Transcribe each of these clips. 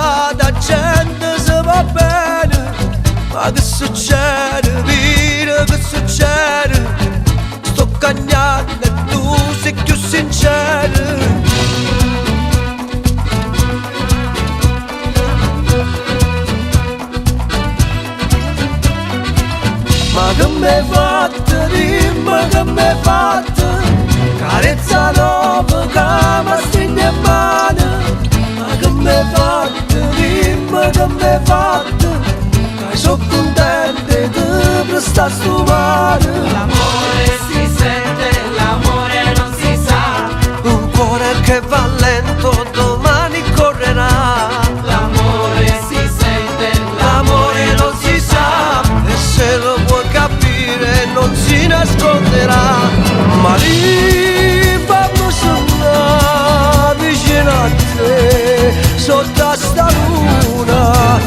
strada gente se va bene, ma che succede, vita che succede? Sto cagnando e tu sei più sincero. Ma che m'hai fatto, dimmi che m'hai fatto, carezza nuova che mi stringe in mano. Ma che m'hai fatto, dimmi che m'hai fatto, che sono contente di prestare sto mano. L'amore si sente, l'amore non si sa, Un cuore che va lento domani correrà. l'amore si sente, L'amore non si sa, e se lo vuoi capire non si nasconderà. Ma lì fammi sognare vicino a te, sotto a sta luna.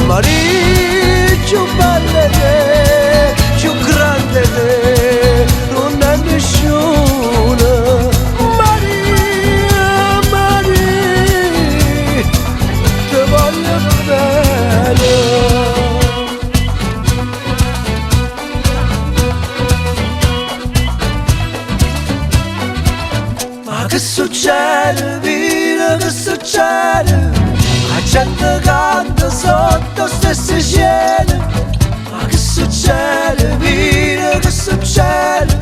Ma lì più bella te, più grande te, non è nessuno. Maria, Maria, ti voglio bene. Ma che succede, vita, che succede? La gente canta sotto stesse scene. Ma che succede, vita, che succede?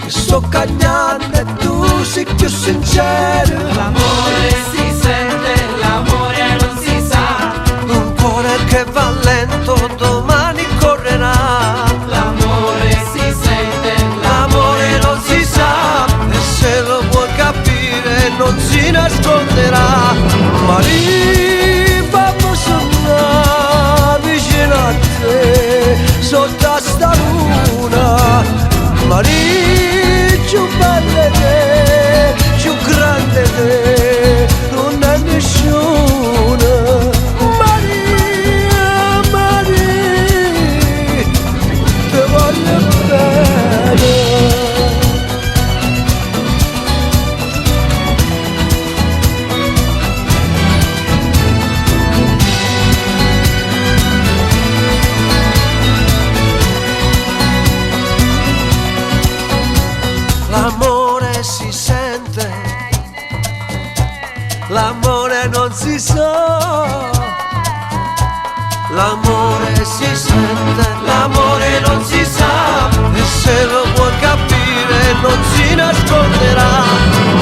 Che sto cagnando e tu sei più sincero. l'amore si sente, l'amore non si sa, Un cuore che va lento domani correrà. l'amore si sente, L'amore non si sa, e se lo vuoi capire non si nasconderà. Ma lì fammi sognare vicino a te, sotto a sta luna. Ma lì più bella te, più grande te, non è nessuno. Maria, Maria, ti voglio bene. L'amore si sente, l'amore non si sa. L'amore si sente, l'amore non si sa, e se lo vuoi capire non si nasconderà.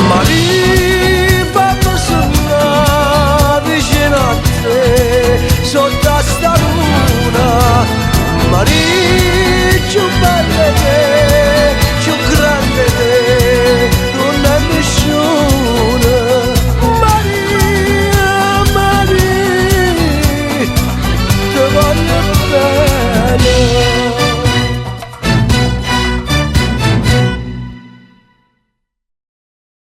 Ma lì fammi sognare vicino a te, sotto a sta luna. Ma lì più bella te,